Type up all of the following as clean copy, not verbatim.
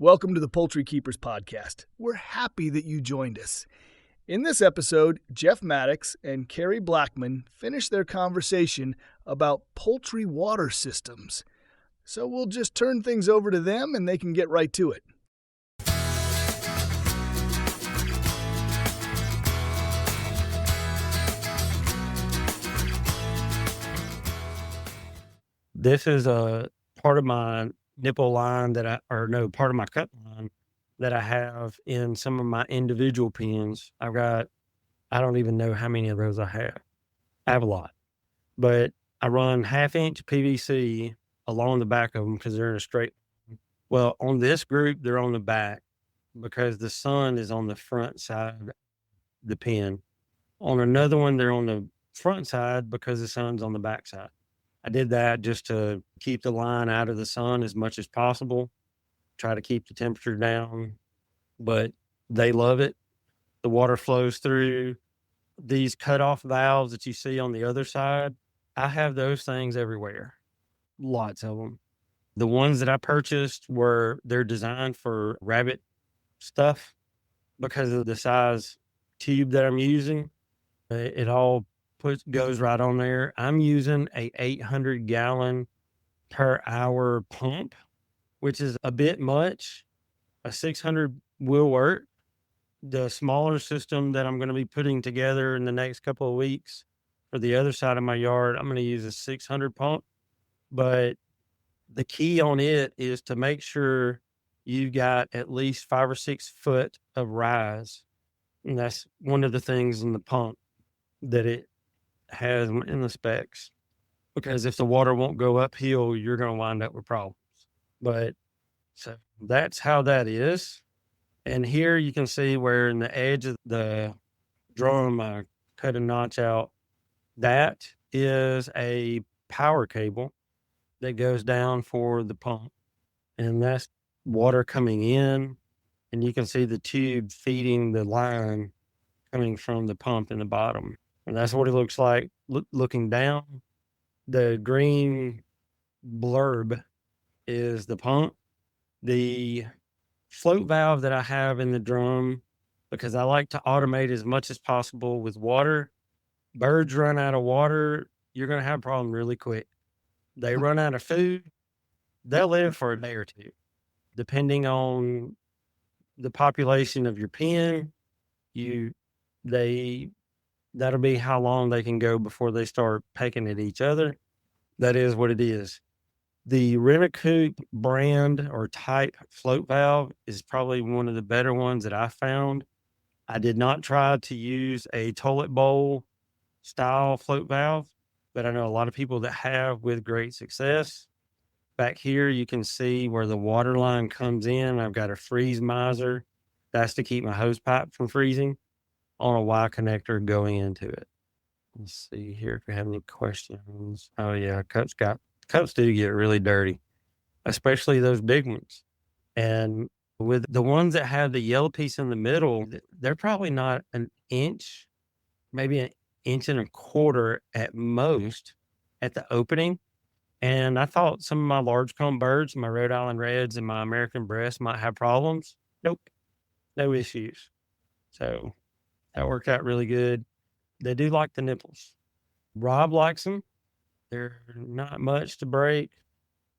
Welcome to the Poultry Keepers Podcast. We're happy that you joined us. In this episode, Jeff Mattocks and Carey Blackmon finish their conversation about poultry water systems. So we'll just turn things over to them and they can get right to it. This is a part of my nipple line part of my cut line that I have in some of my individual pens. I don't even know how many of those I have. I have a lot, but I run 1/2-inch PVC along the back of them because they're in a straight. Well, on this group, they're on the back because the sun is on the front side of the pen. On another one, they're on the front side because the sun's on the back side. I did that just to keep the line out of the sun as much as possible, try to keep the temperature down, but they love it. The water flows through. These cutoff valves that you see on the other side, I have those things everywhere, lots of them. The ones that I purchased they're designed for rabbit stuff because of the size tube that I'm using. It all goes right on there. I'm using a 800 gallon per hour pump, which is a bit much. A 600 will work. The smaller system that I'm going to be putting together in the next couple of weeks for the other side of my yard, I'm going to use a 600 pump. But the key on it is to make sure you've got at least 5 or 6 foot of rise. And that's one of the things in the pump that it has in the specs, because if the water won't go uphill, you're going to wind up with problems. But so that's how that is. And here you can see where in the edge of the drum, I cut a notch out. That is a power cable that goes down for the pump. And that's water coming in. And you can see the tube feeding the line coming from the pump in the bottom. And that's what it looks like looking down. The green blurb is the pump. The float valve that I have in the drum, because I like to automate as much as possible with water. Birds run out of water, you're going to have a problem really quick. They run out of food, they'll live for a day or two. Depending on the population of your pen, that'll be how long they can go before they start pecking at each other. That is what it is. The Rent-A-Coop brand or type float valve is probably one of the better ones that I found. I did not try to use a toilet bowl style float valve, but I know a lot of people that have with great success. Back here, you can see where the water line comes in. I've got a freeze miser. That's to keep my hose pipe from freezing on a Y connector going into it. Let's see here if we have any questions. Oh yeah, cups do get really dirty, especially those big ones. And with the ones that have the yellow piece in the middle, they're probably not an inch, maybe an inch and a quarter at most at the opening. And I thought some of my large comb birds, my Rhode Island Reds and my American Breast, might have problems. Nope, no issues. So that worked out really good. They do like the nipples. Rob likes them. They're not much to break.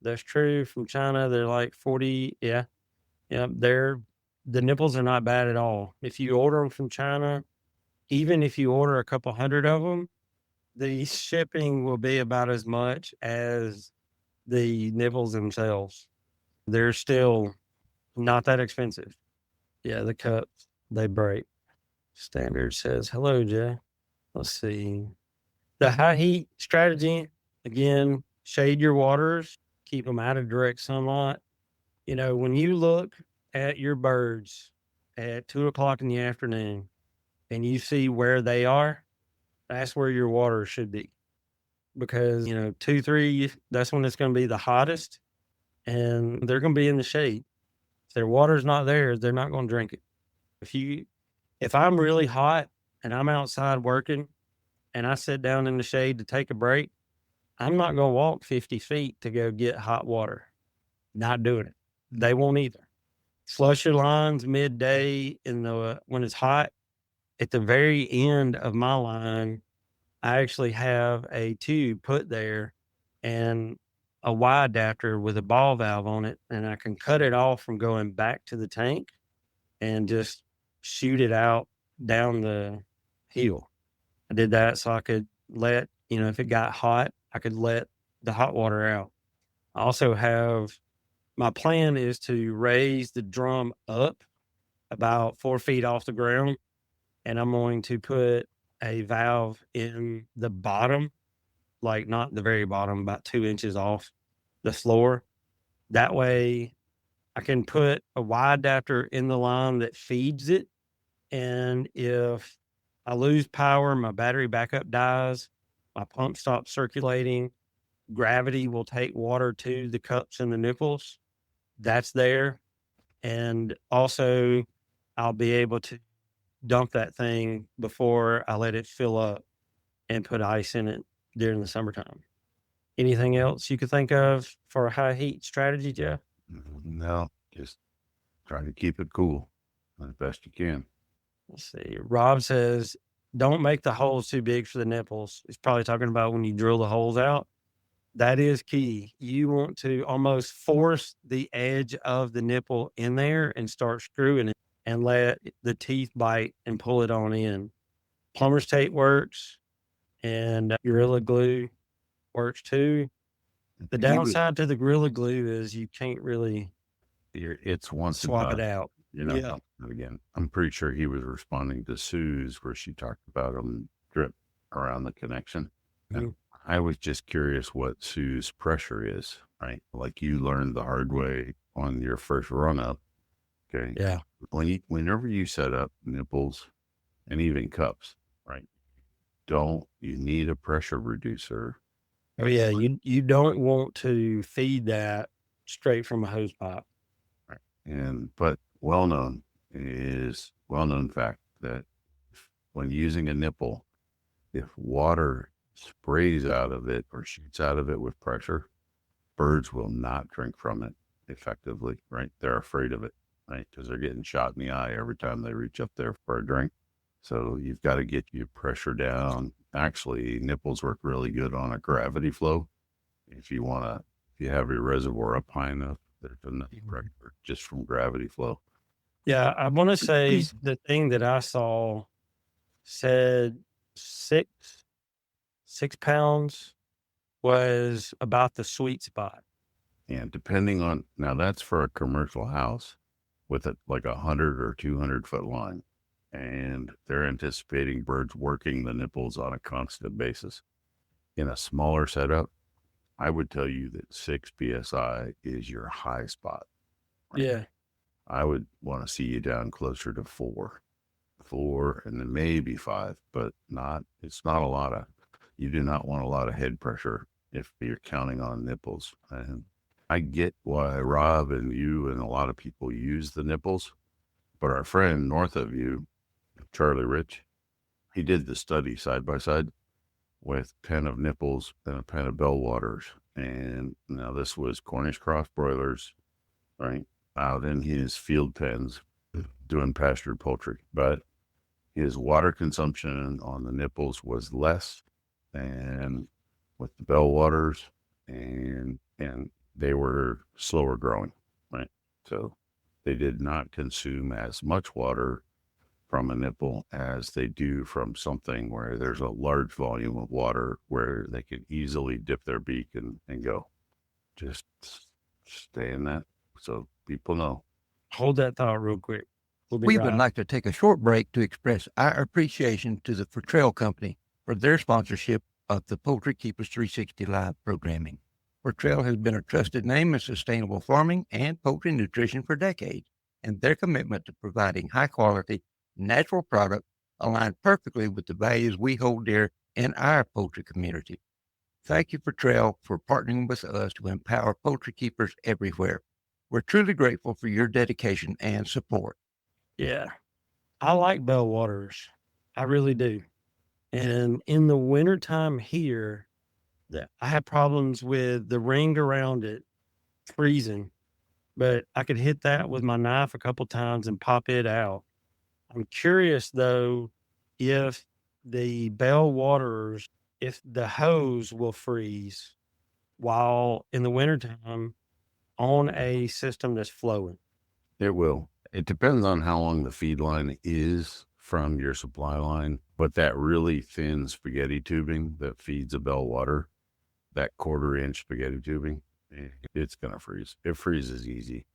That's true. From China, they're like 40. Yeah. The nipples are not bad at all. If you order them from China, even if you order a couple hundred of them, the shipping will be about as much as the nipples themselves. They're still not that expensive. Yeah, the cups, they break. Standard says, hello, Jay. Let's see. The high heat strategy, again, shade your waters, keep them out of direct sunlight. You know, when you look at your birds at 2:00 in the afternoon and you see where they are, that's where your water should be. Because, 2, 3, that's when it's going to be the hottest and they're going to be in the shade. If their water's not there, they're not going to drink it. If I'm really hot and I'm outside working and I sit down in the shade to take a break, I'm not going to walk 50 feet to go get hot water. Not doing it. They won't either. Flush your lines midday when it's hot. At the very end of my line, I actually have a tube put there and a Y adapter with a ball valve on it, and I can cut it off from going back to the tank and just shoot it out down the hill. I did that so I could let, if it got hot, I could let the hot water out. I also have, my plan is to raise the drum up about 4 feet off the ground, and I'm going to put a valve in the bottom, like not the very bottom, about 2 inches off the floor. That way I can put a Y adapter in the line that feeds it. And if I lose power, my battery backup dies, my pump stops circulating, gravity will take water to the cups and the nipples. That's there. And also I'll be able to dump that thing before I let it fill up and put ice in it during the summertime. Anything else you could think of for a high heat strategy, Jeff? No, just try to keep it cool as best you can. Let's see. Rob says, don't make the holes too big for the nipples. He's probably talking about when you drill the holes out. That is key. You want to almost force the edge of the nipple in there and start screwing it and let the teeth bite and pull it on in. Plumber's tape works, and Gorilla Glue works too. The downside to the Gorilla Glue is you can't really it's once swap it out. Yeah. Again, I'm pretty sure he was responding to Sue's where she talked about them drip around the connection. Mm-hmm. And I was just curious what Sue's pressure is, right? Like you learned the hard way on your first run up. Okay. Yeah. Whenever you set up nipples and even cups, right? You need a pressure reducer. Oh yeah. You don't want to feed that straight from a hose pipe. Right. But well-known fact that when using a nipple, if water sprays out of it or shoots out of it with pressure, birds will not drink from it effectively, right? They're afraid of it, right? Because they're getting shot in the eye every time they reach up there for a drink. So you've got to get your pressure down. Actually, nipples work really good on a gravity flow. If you have your reservoir up high enough, there's enough pressure just from gravity flow. Yeah, I want to say the thing that I saw said 6 pounds was about the sweet spot. And depending on, now that's for a commercial house with like 100 or 200 foot line. And they're anticipating birds working the nipples on a constant basis. In a smaller setup, I would tell you that 6 PSI is your high spot. Right? Yeah. I would want to see you down closer to 4, and then maybe 5, but it's not a lot of, you do not want a lot of head pressure if you're counting on nipples. And I get why Rob and you and a lot of people use the nipples, but our friend north of you, Charlie Rich, he did the study side by side with a pen of nipples and a pen of bellwaters. And now this was Cornish cross broilers, right? Out in his field pens doing pastured poultry, but his water consumption on the nipples was less than with the bellwaters, and they were slower growing, right? So they did not consume as much water from a nipple as they do from something where there's a large volume of water where they can easily dip their beak and go. Just stay in that so people know. Hold that thought real quick. We would like to take a short break to express our appreciation to the Fortrell Company for their sponsorship of the Poultry Keepers 360 Live programming. Fortrell has been a trusted name in sustainable farming and poultry nutrition for decades, and their commitment to providing high-quality, natural product align perfectly with the values we hold dear in our poultry community. Thank you, Fortrell, for partnering with us to empower poultry keepers everywhere. We're truly grateful for your dedication and support. Yeah, I like bellwaters. I really do. And in the wintertime here, I have problems with the ring around it freezing. but I could hit that with my knife a couple times and pop it out. I'm curious though, if the bell waters, if the hose will freeze while in the wintertime on a system that's flowing. It will. It depends on how long the feed line is from your supply line, but that really thin spaghetti tubing that feeds a bell water, that 1/4 inch spaghetti tubing, it's going to freeze. It freezes easy,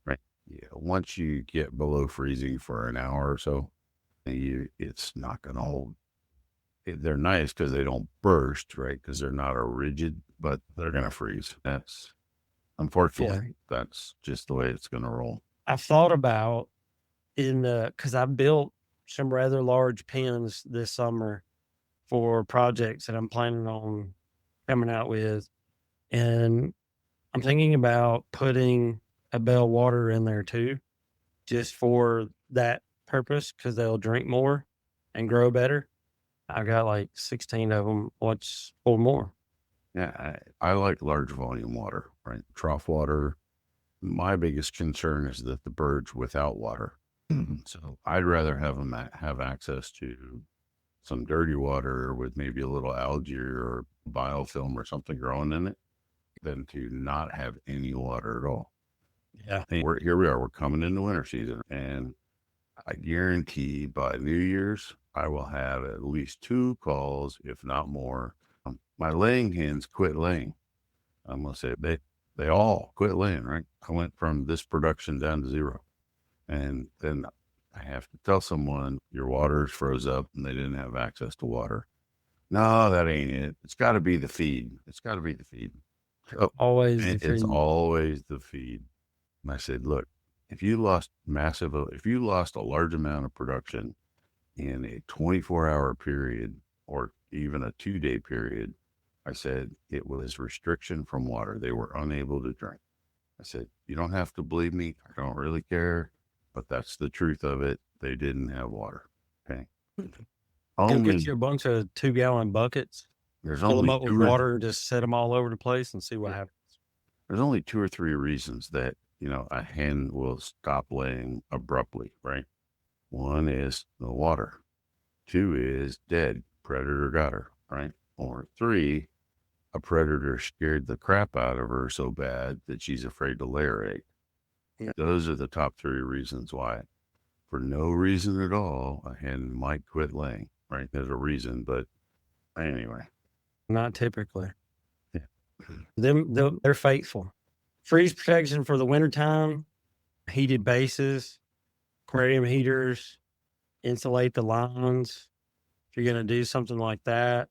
right? Yeah. Once you get below freezing for an hour or so, it's not going to hold. They're nice because they don't burst, right? Because they're not a rigid, but they're going to freeze. That's unfortunately, that's just the way it's going to roll. I've thought about because I built some rather large pens this summer for projects that I'm planning on coming out with. And I'm thinking about putting a bell water in there too, just for that purpose, because they'll drink more and grow better. I got like 16 of them. What's 4 more? Yeah, I like large volume water, right? Trough water. My biggest concern is that the birds without water. So I'd rather have them have access to some dirty water with maybe a little algae or biofilm or something growing in it than to not have any water at all. Yeah. Here we are. We're coming into winter season, and I guarantee by New Year's, I will have at least 2 calls, if not more. My laying hens quit laying. I'm going to say they all quit laying, right? I went from this production down to 0. And then I have to tell someone your water's froze up and they didn't have access to water. No, that ain't it. It's got to be the feed. It's got to be the feed. Oh, always the feed. It's always the feed. And I said, look, if you lost a large amount of production in a 24-hour period or even a 2-day period, I said it was restriction from water. They were unable to drink. I said, you don't have to believe me. I don't really care, but that's the truth of it. They didn't have water. Okay. Get you a bunch of 2-gallon buckets, fill them up with water, and just set them all over the place and see what happens. There's only 2 or 3 reasons that, a hen will stop laying abruptly, right? 1 is the water. 2 is dead. Predator got her, right? Or 3, a predator scared the crap out of her so bad that she's afraid to lay her egg. Yeah. Those are the top 3 reasons why. For no reason at all, a hen might quit laying, right? There's a reason, but anyway. Not typically. Yeah. They're faithful. Freeze protection for the wintertime, heated bases, aquarium heaters, insulate the lines. If you're going to do something like that,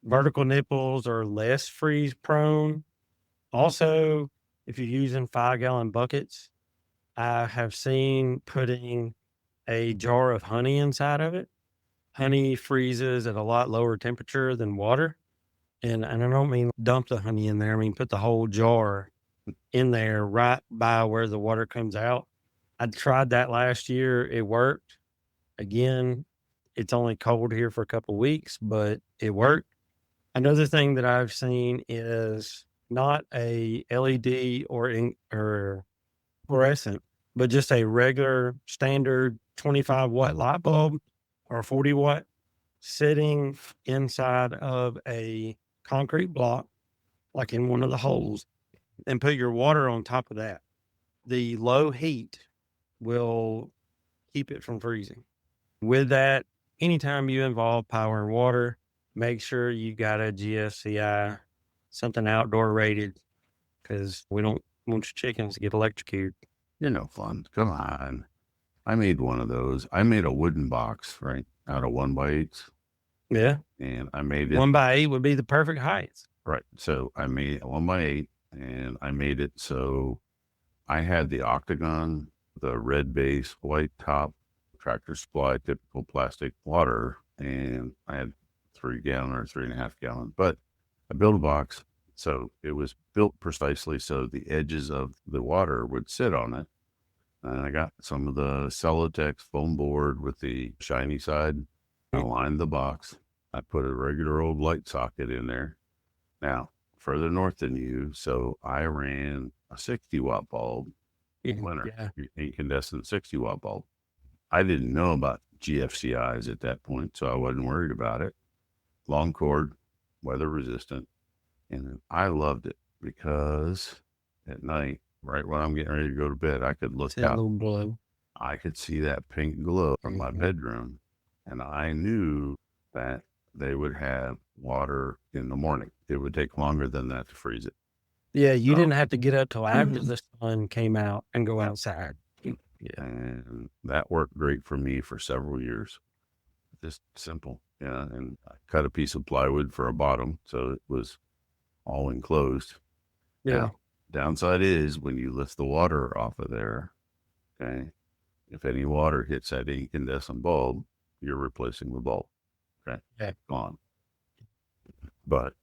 vertical nipples are less freeze prone. Also, if you're using 5-gallon buckets, I have seen putting a jar of honey inside of it. Honey freezes at a lot lower temperature than water. And I don't mean dump the honey in there. I mean, put the whole jar in there right by where the water comes out. I tried that last year. It worked. Again, it's only cold here for a couple of weeks, but it worked. Another thing that I've seen is not a LED or fluorescent, but just a regular standard 25-watt light bulb or 40-watt sitting inside of a concrete block, like in one of the holes, and put your water on top of that. The low heat will keep it from freezing. With that, anytime you involve power and water, make sure you got a GFCI, something outdoor rated, because we don't want your chickens to get electrocuted. You're no fun. Come on. I made one of those. I made a wooden box, right, out of 1x8s. Yeah. And I made it. 1x8 would be the perfect height. Right. So I made a 1x8 and I made it so I had the octagon, the red base, white top, Tractor Supply, typical plastic water, and I had 3-gallon or 3.5 gallon. But I built a box, so it was built precisely so the edges of the water would sit on it. And I got some of the Celotex foam board with the shiny side. I lined the box. I put a regular old light socket in there. Now, further north than you, so I ran a 60-watt bulb winter, Yeah. your incandescent 60-watt bulb. I didn't know about GFCIs at that point, so I wasn't worried about it. Long cord, weather resistant, and I loved it because at night, right when I'm getting ready to go to bed, I could look It's that out. little glow. I could see that pink glow from my bedroom, and I knew that they would have water in the morning. It would take longer than that to freeze it. Yeah, you didn't have to get up till after the sun came out and go outside. Yeah. And that worked great for me for several years. Just simple. Yeah. And I cut a piece of plywood for a bottom, so it was all enclosed. Yeah. Now, downside is when you lift the water off of there, okay, if any water hits that incandescent bulb, you're replacing the bulb. Okay. Yeah. Gone. But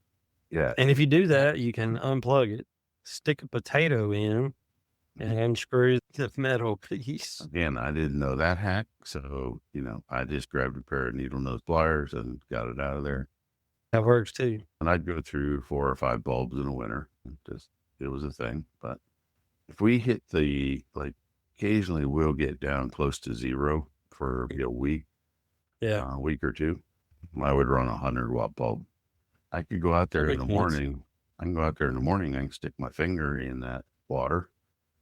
yeah. And if you do that, you can unplug it, stick a potato in, and screw the metal piece. Again, I didn't know that hack. So, I just grabbed a pair of needle nose pliers and got it out of there. That works too. And I'd go through 4 or 5 bulbs in the winter. It was a thing. But if we hit occasionally we'll get down close to zero for a week. Yeah. A week or two. I would run a 100-watt bulb. I could go out there in the morning. I can stick my finger in that water,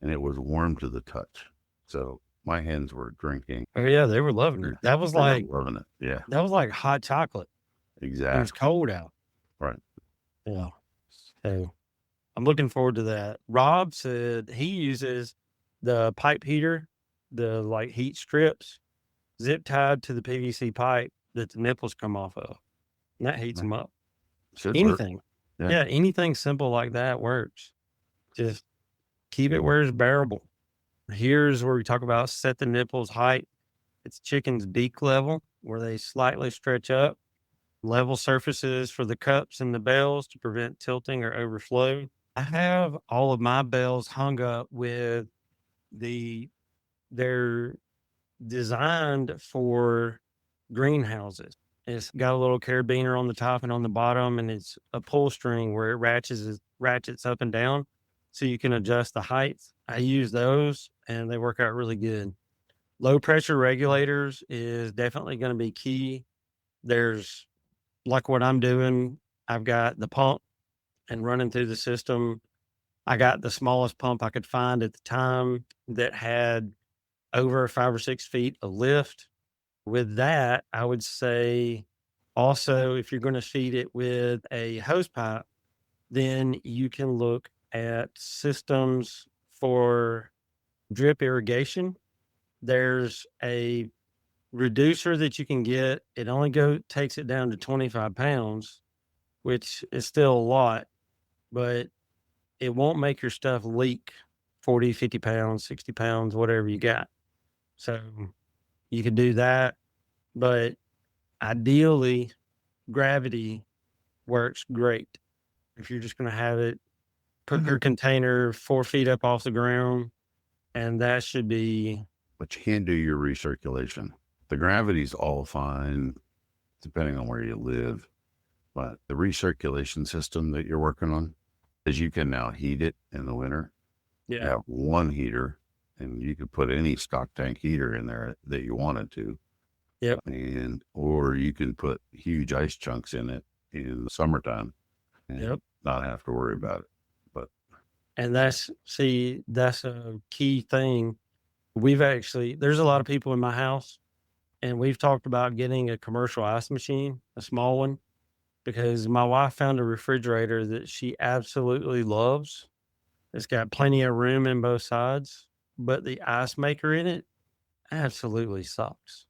and it was warm to the touch. So my hens were drinking. Oh yeah, they were loving it. That was Loving it. Yeah, that was like hot chocolate. It exactly. was cold out. Right. Yeah. So I'm looking forward to that. Rob said he uses the pipe heater, the heat strips, zip tied to the PVC pipe that the nipples come off of. And that heats them up. Should work. Anything. Yeah, anything simple like that works. Just keep it where it's bearable. Here's where we talk about set the nipples height. It's chicken's beak level, where they slightly stretch up. Level surfaces for the cups and the bells to prevent tilting or overflow. I have all of my bells hung up with they're designed for greenhouses. It's got a little carabiner on the top and on the bottom, and it's a pull string where it ratchets up and down so you can adjust the height. I use those and they work out really good. Low pressure regulators is definitely going to be key. There's like what I'm doing. I've got the pump and running through the system. I got the smallest pump I could find at the time that had over 5 or 6 feet of lift. With that, I would say also, if you're going to feed it with a hose pipe, then you can look at systems for drip irrigation. There's a reducer that you can get. It only takes it down to 25 pounds, which is still a lot, but it won't make your stuff leak 40, 50 pounds, 60 pounds, whatever you got. So you can do that, but ideally gravity works great. If you're just going to have it, put your container 4 feet up off the ground, and that should be. But you can do your recirculation. The gravity's all fine, depending on where you live. But the recirculation system that you're working on, is you can now heat it in the winter. Yeah. You have one heater, and you could put any stock tank heater in there that you wanted to. Yep. Or you can put huge ice chunks in it in the summertime and not have to worry about it. And that's a key thing. There's a lot of people in my house, and we've talked about getting a commercial ice machine, a small one, because my wife found a refrigerator that she absolutely loves. It's got plenty of room in both sides, but the ice maker in it absolutely sucks.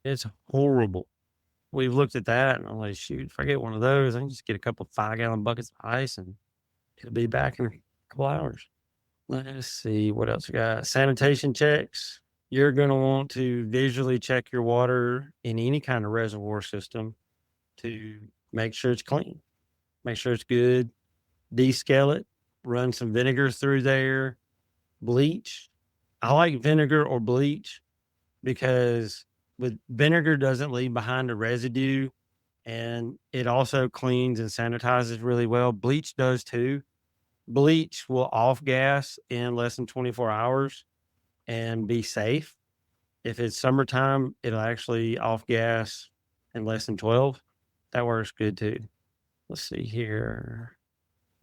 It's horrible. We've looked at that and I'm like, shoot, if I get one of those, I can just get a couple 5-gallon buckets of ice and it'll be back in a couple hours. Let's see what else we got. Sanitation checks. You're going to want to visually check your water in any kind of reservoir system to make sure it's clean, make sure it's good. Descale it, run some vinegar through there, bleach. I like vinegar or bleach because with vinegar doesn't leave behind a residue, and it also cleans and sanitizes really well. Bleach does too, Bleach will off gas in less than 24 hours and be safe. If it's summertime, it'll actually off gas in less than 12. That works good too. Let's see here.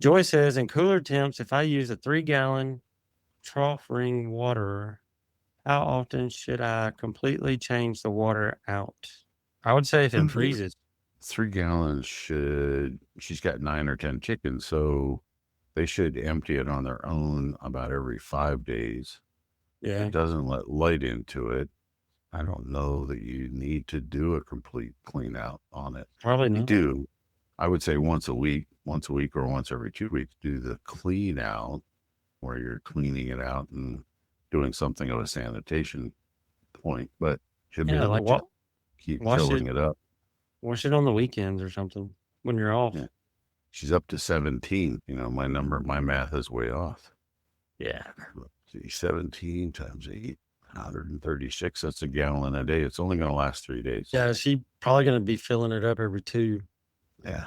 Joy says, in cooler temps, if I use a 3-gallon trough ring water, how often should I completely change the water out? I would say if it freezes. 3 gallons she's got 9 or 10 chickens, so they should empty it on their own about every 5 days. Yeah. It doesn't let light into it. I don't know that you need to do a complete clean out on it. Probably You not. do. I would say once a week or once every 2 weeks, do the clean out where you're cleaning it out and doing something of a sanitation point, but should be able to keep filling it up. Wash it on the weekends or something when you're off. Yeah. She's up to 17. My math is way off. Yeah. See, 17 times 8, 136. That's a gallon a day. It's only going to last 3 days. Yeah, she's probably going to be filling it up every 2. Yeah.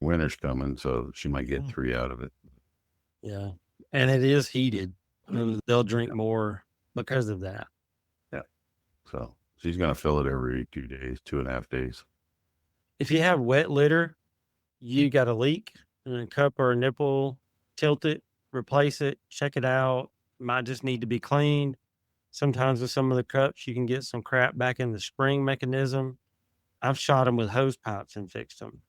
Winter's coming, so she might get 3 out of it. Yeah. And it is heated. They'll drink more because of that. Yeah. So she's going to fill it every 2 days, 2.5 days. If you have wet litter, you got a leak in a cup or a nipple, tilt it, replace it, check it out. Might just need to be cleaned. Sometimes with some of the cups, you can get some crap back in the spring mechanism. I've shot them with hose pipes and fixed them.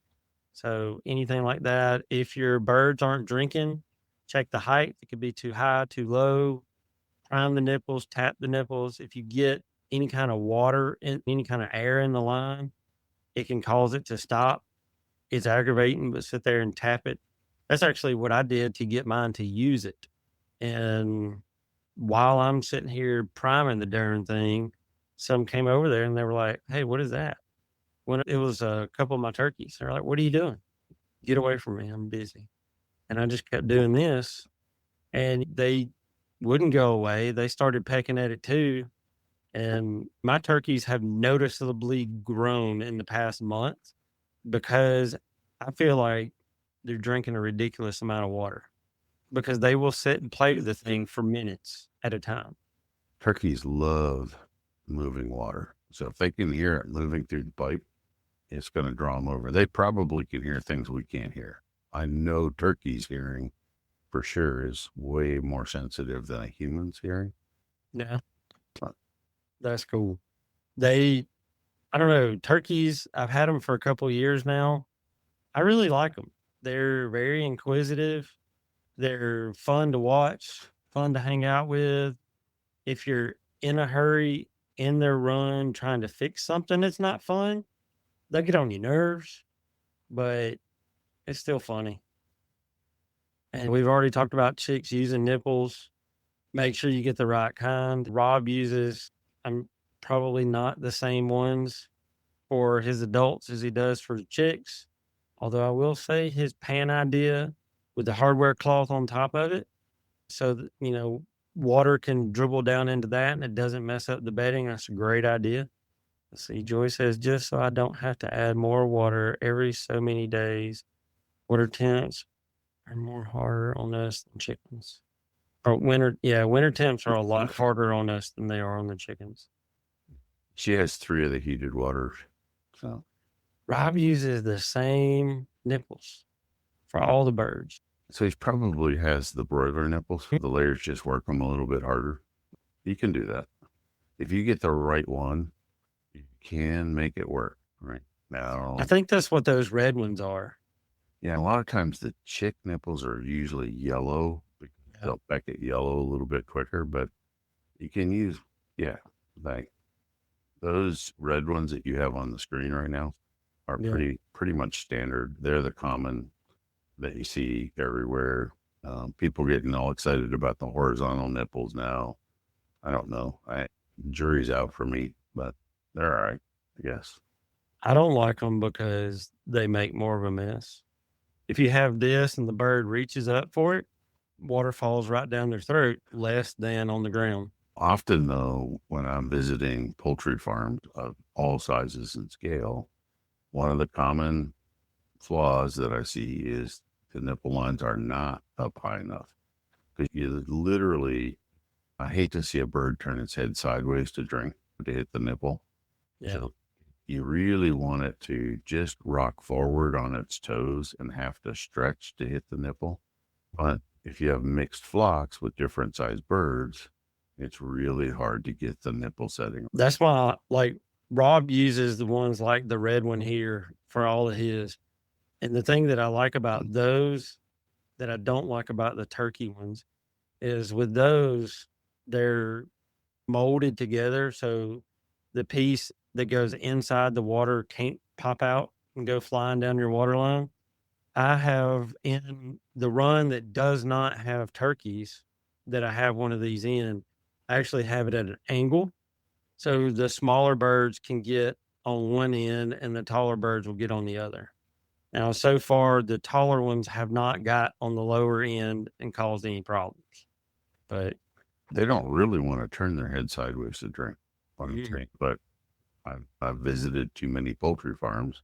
So anything like that, if your birds aren't drinking, check the height. It could be too high, too low. Prime the nipples, tap the nipples. If you get any kind of water and any kind of air in the line, it can cause it to stop. It's aggravating, but sit there and tap it. That's actually what I did to get mine to use it. And while I'm sitting here priming the darn thing, some came over there and they were like, hey, what is that? When it was a couple of my turkeys, they're like, what are you doing? Get away from me. I'm busy. And I just kept doing this and they wouldn't go away. They started pecking at it too. And my turkeys have noticeably grown in the past month because I feel like they're drinking a ridiculous amount of water because they will sit and play with the thing for minutes at a time. Turkeys love moving water. So if they can hear it moving through the pipe, it's going to draw them over. They probably can hear things we can't hear. I know turkeys' hearing for sure is way more sensitive than a human's hearing. Yeah. That's cool. I don't know, turkeys, I've had them for a couple of years now. I really like them. They're very inquisitive. They're fun to watch, fun to hang out with. If you're in a hurry, in their run, trying to fix something that's not fun, they'll get on your nerves, but it's still funny. And we've already talked about chicks using nipples. Make sure you get the right kind. Rob uses, I'm probably not the same ones for his adults as he does for the chicks. Although I will say his pan idea with the hardware cloth on top of it, so that, water can dribble down into that and it doesn't mess up the bedding. That's a great idea. Let's see. Joy says, just so I don't have to add more water every so many days. Water temps are more harder on us than chickens. Winter temps are a lot harder on us than they are on the chickens. She has 3 of the heated waters. So Rob uses the same nipples for all the birds. So he probably has the broiler nipples. The layers just work them a little bit harder. You can do that. If you get the right one, you can make it work. Right now, I think that's what those red ones are. Yeah, a lot of times the chick nipples are usually yellow. They'll back it yellow a little bit quicker, but you can use, like those red ones that you have on the screen right now are pretty much standard. They're the common that you see everywhere. People getting all excited about the horizontal nipples now. I don't know. Jury's out for me, but they're all right, I guess. I don't like them because they make more of a mess. If you have this and the bird reaches up for it, water falls right down their throat, less than on the ground. Often, though, when I'm visiting poultry farms of all sizes and scale, one of the common flaws that I see is the nipple lines are not up high enough. Because you literally, I hate to see a bird turn its head sideways to drink, to hit the nipple. Yeah. So you really want it to just rock forward on its toes and have to stretch to hit the nipple. But if you have mixed flocks with different sized birds, it's really hard to get the nipple setting. That's why, like, Rob uses the ones like the red one here for all of his. And the thing that I like about those that I don't like about the turkey ones is with those, they're molded together. So the piece that goes inside the water can't pop out and go flying down your water line. I have in the run that does not have turkeys that I have one of these in, I actually have it at an angle. So the smaller birds can get on one end and the taller birds will get on the other. Now, so far, the taller ones have not got on the lower end and caused any problems. But they don't really want to turn their head sideways to drink. But I've visited too many poultry farms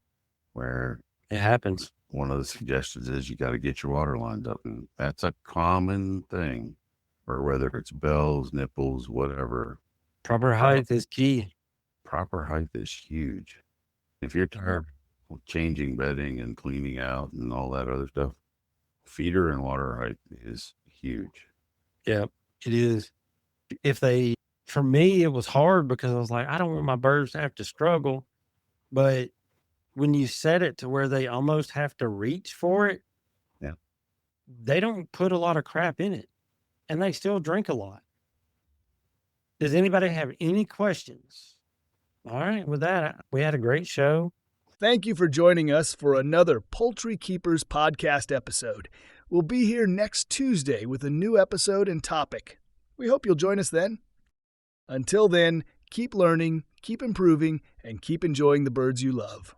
where it happens. One of the suggestions is you got to get your water lines up, and that's a common thing. Or whether it's bells, nipples, whatever. Proper height is key. Proper height is huge. If you're tired of changing bedding and cleaning out and all that other stuff, feeder and water height is huge. Yeah, it is. For me, it was hard because I was like, I don't want my birds to have to struggle. But when you set it to where they almost have to reach for it, yeah, they don't put a lot of crap in it. And they still drink a lot. Does anybody have any questions? All right. With that, we had a great show. Thank you for joining us for another Poultry Keepers Podcast episode. We'll be here next Tuesday with a new episode and topic. We hope you'll join us then. Until then, keep learning, keep improving, and keep enjoying the birds you love.